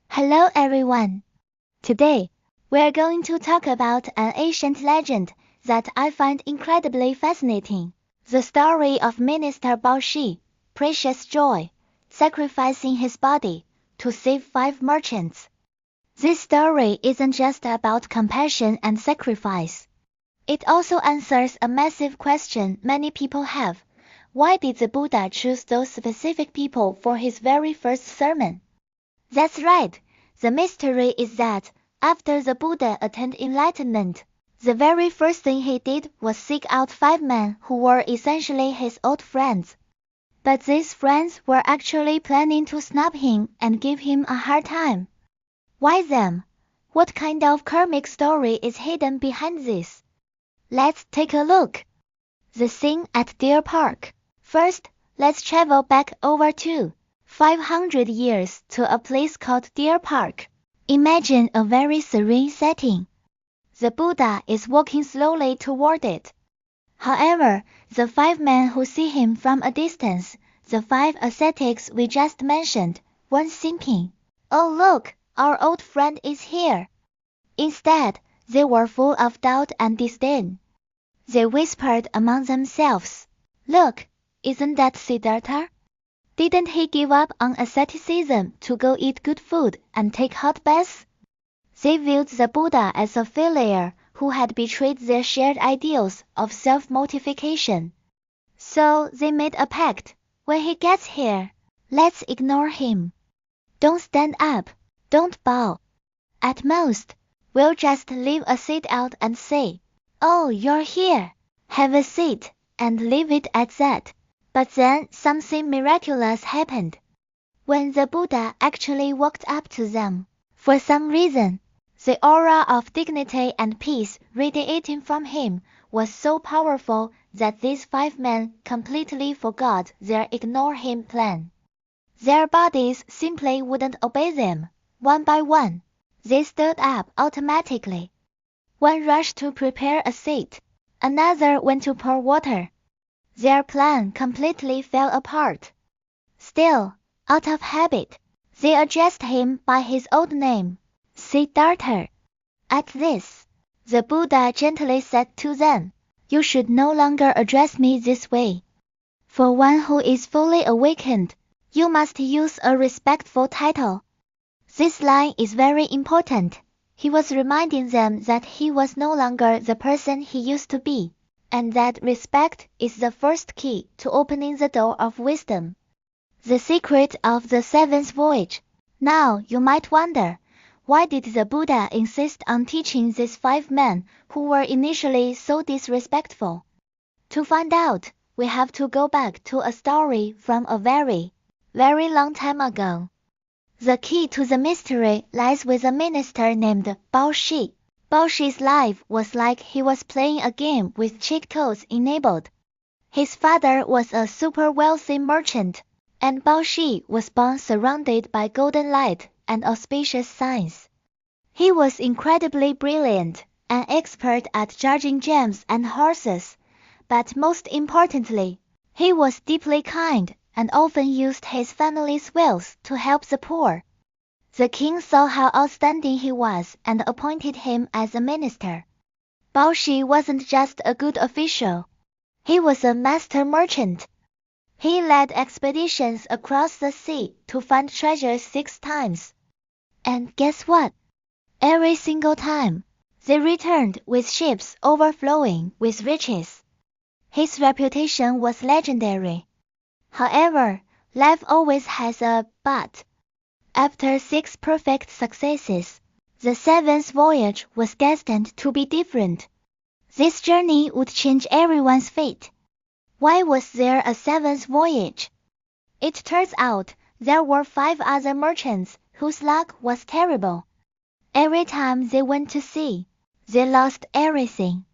Hello everyone. Today, we're going to talk about an ancient legend that I find incredibly fascinating. The story of Minister Bao Shi, Precious Joy, sacrificing his body to save 5 merchants. This story isn't just about compassion and sacrifice. It also answers a massive question many people have. Why did the Buddha choose those specific people for his very first sermon? That's right. The mystery is that, after the Buddha attained enlightenment, the very first thing he did was seek out 5 men who were essentially his old friends. But these friends were actually planning to snub him and give him a hard time. Why them? What kind of karmic story is hidden behind this? Let's take a look. The scene at Deer Park. First, let's travel back over to 500 years to a place called Deer Park. Imagine a very serene setting. The Buddha is walking slowly toward it. However, the 5 men who see him from a distance, the 5 ascetics we just mentioned, weren't thinking, "Oh look, our old friend is here." Instead, they were full of doubt and disdain. They whispered among themselves, "Look, isn't that Siddhartha? Didn't he give up on asceticism to go eat good food and take hot baths?" They viewed the Buddha as a failure who had betrayed their shared ideals of self-mortification. So they made a pact. When he gets here, let's ignore him. Don't stand up, don't bow. At most, we'll just leave a seat out and say, "Oh, you're here. Have a seat," and leave it at that. But then something miraculous happened. When the Buddha actually walked up to them, for some reason, the aura of dignity and peace radiating from him was so powerful that these 5 men completely forgot their ignore him plan. Their bodies simply wouldn't obey them. One by one, they stood up automatically. One rushed to prepare a seat. Another went to pour water. Their plan completely fell apart. Still, out of habit, they addressed him by his old name, Siddhartha. At this, the Buddha gently said to them, "You should no longer address me this way. For one who is fully awakened, you must use a respectful title." This line is very important. He was reminding them that he was no longer the person he used to be, and that respect is the first key to opening the door of wisdom. The secret of the 7th voyage. Now you might wonder, why did the Buddha insist on teaching these 5 men who were initially so disrespectful? To find out, we have to go back to a story from a very, very long time ago. The key to the mystery lies with a minister named Bao Shi. Bao Shi's life was like he was playing a game with cheat codes enabled. His father was a super wealthy merchant, and Bao Shi was born surrounded by golden light and auspicious signs. He was incredibly brilliant, an expert at judging gems and horses, but most importantly, he was deeply kind and often used his family's wealth to help the poor. The king saw how outstanding he was and appointed him as a minister. Bao Shi wasn't just a good official. He was a master merchant. He led expeditions across the sea to find treasures 6 times. And guess what? Every single time, they returned with ships overflowing with riches. His reputation was legendary. However, life always has a but. After 6 perfect successes, the 7th voyage was destined to be different. This journey would change everyone's fate. Why was there a 7th voyage? It turns out there were 5 other merchants whose luck was terrible. Every time they went to sea, they lost everything.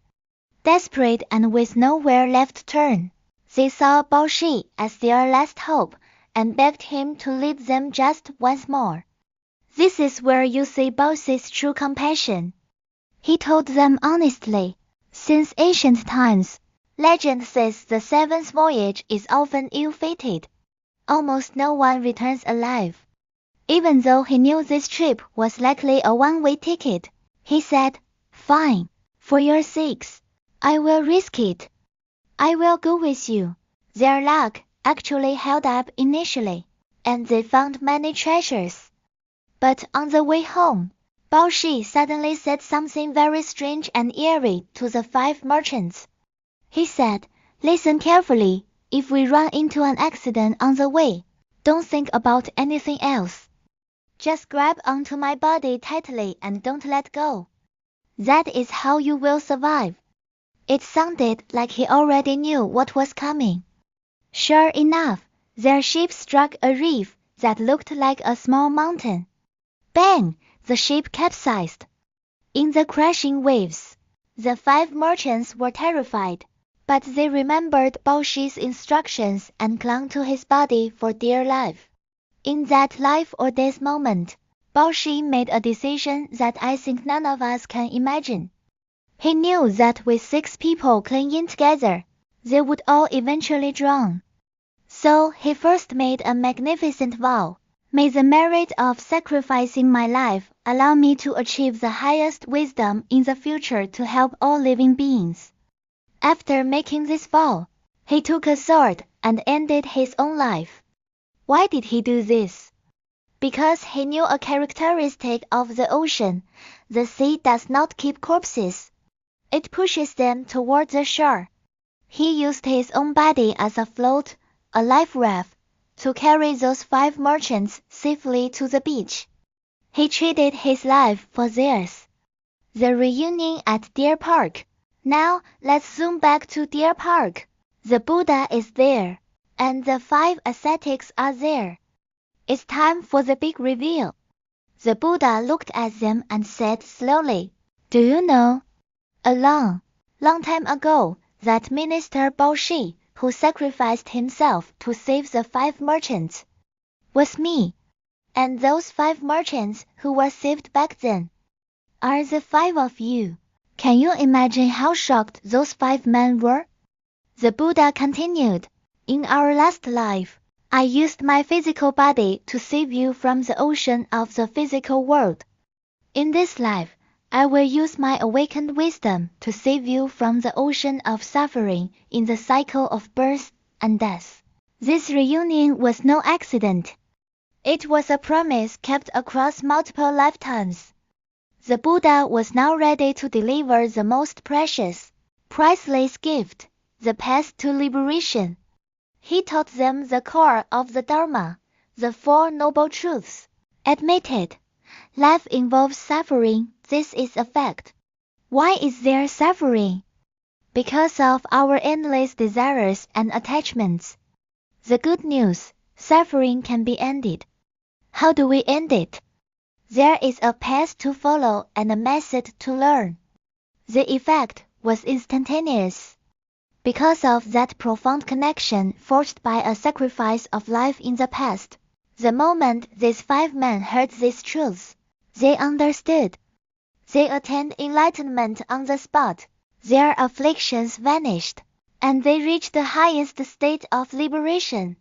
Desperate and with nowhere left to turn, they saw Bao Shi as their last hope and begged him to lead them just once more. This is where you see Bao Shi's true compassion. He told them honestly, since ancient times, Legend says the seventh voyage is often ill-fated. Almost no one returns alive. Even though he knew this trip was likely a one-way ticket, he said, "Fine. For your sakes, I will risk it. I will go with you." Their luck actually held up initially, and they found many treasures. But on the way home, Bao Shi suddenly said something very strange and eerie to the five merchants. He said, "Listen carefully. If we run into an accident on the way, don't think about anything else. Just grab onto my body tightly and don't let go. That is how you will survive." It sounded like he already knew what was coming. Sure enough, their ship struck a reef that looked like a small mountain. Bang! The ship capsized. In the crashing waves, the five merchants were terrified, but they remembered Bao Shi's instructions and clung to his body for dear life. In that life or death moment, Bao Shi made a decision that I think none of us can imagine. He knew that with 6 people clinging together, they would all eventually drown. So he first made a magnificent vow. "May the merit of sacrificing my life allow me to achieve the highest wisdom in the future to help all living beings." After making this vow, he took a sword and ended his own life. Why did he do this? Because he knew a characteristic of the ocean: the sea does not keep corpses. It pushes them toward the shore. He used his own body as a float, a life raft, to carry those 5 merchants safely to the beach. He traded his life for theirs. The reunion at Deer Park. Now, let's zoom back to Deer Park. The Buddha is there, and the 5 ascetics are there. It's time for the big reveal. The Buddha looked at them and said slowly, "Do you know? A long time ago, that minister Bao Shi, who sacrificed himself to save the 5 merchants, was me. And those 5 merchants who were saved back then are the 5 of you." Can you imagine how shocked those 5 men were? The Buddha continued, "In our last life, I used my physical body to save you from the ocean of the physical world. In this life, I will use my awakened wisdom to save you from the ocean of suffering in the cycle of birth and death." This reunion was no accident. It was a promise kept across multiple lifetimes. The Buddha was now ready to deliver the most precious, priceless gift, the path to liberation. He taught them the core of the Dharma, the 4 Noble Truths. Admitted, life involves suffering, this is a fact. Why is there suffering? Because of our endless desires and attachments. The good news, suffering can be ended. How do we end it? There is a path to follow and a method to learn. The effect was instantaneous. Because of that profound connection forged by a sacrifice of life in the past, the moment these 5 men heard these truths, they understood. They attained enlightenment on the spot. Their afflictions vanished, and they reached the highest state of liberation.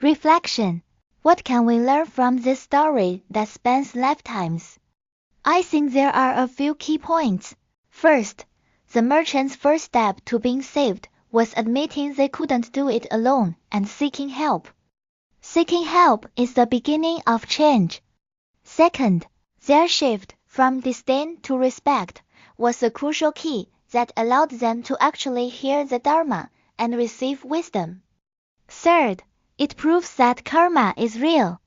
Reflection. What can we learn from this story that spans lifetimes? I think there are a few key points. First, the merchant's first step to being saved was admitting they couldn't do it alone and seeking help. Seeking help is the beginning of change. Second, their shift from disdain to respect was a crucial key that allowed them to actually hear the Dharma and receive wisdom. Third, it proves that karma is real.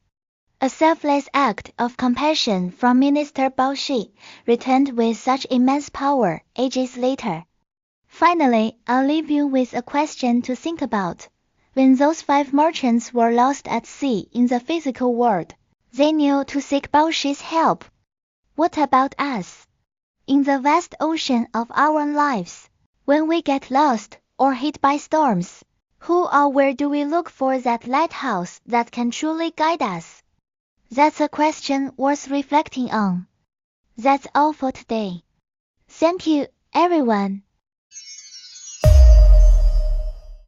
A selfless act of compassion from Minister Bao Shi returned with such immense power ages later. Finally, I'll leave you with a question to think about. When those 5 merchants were lost at sea in the physical world, they knew to seek Bao Shi's help. What about us? In the vast ocean of our lives, when we get lost or hit by storms, who or where do we look for that lighthouse that can truly guide us? That's a question worth reflecting on. That's all for today. Thank you, everyone.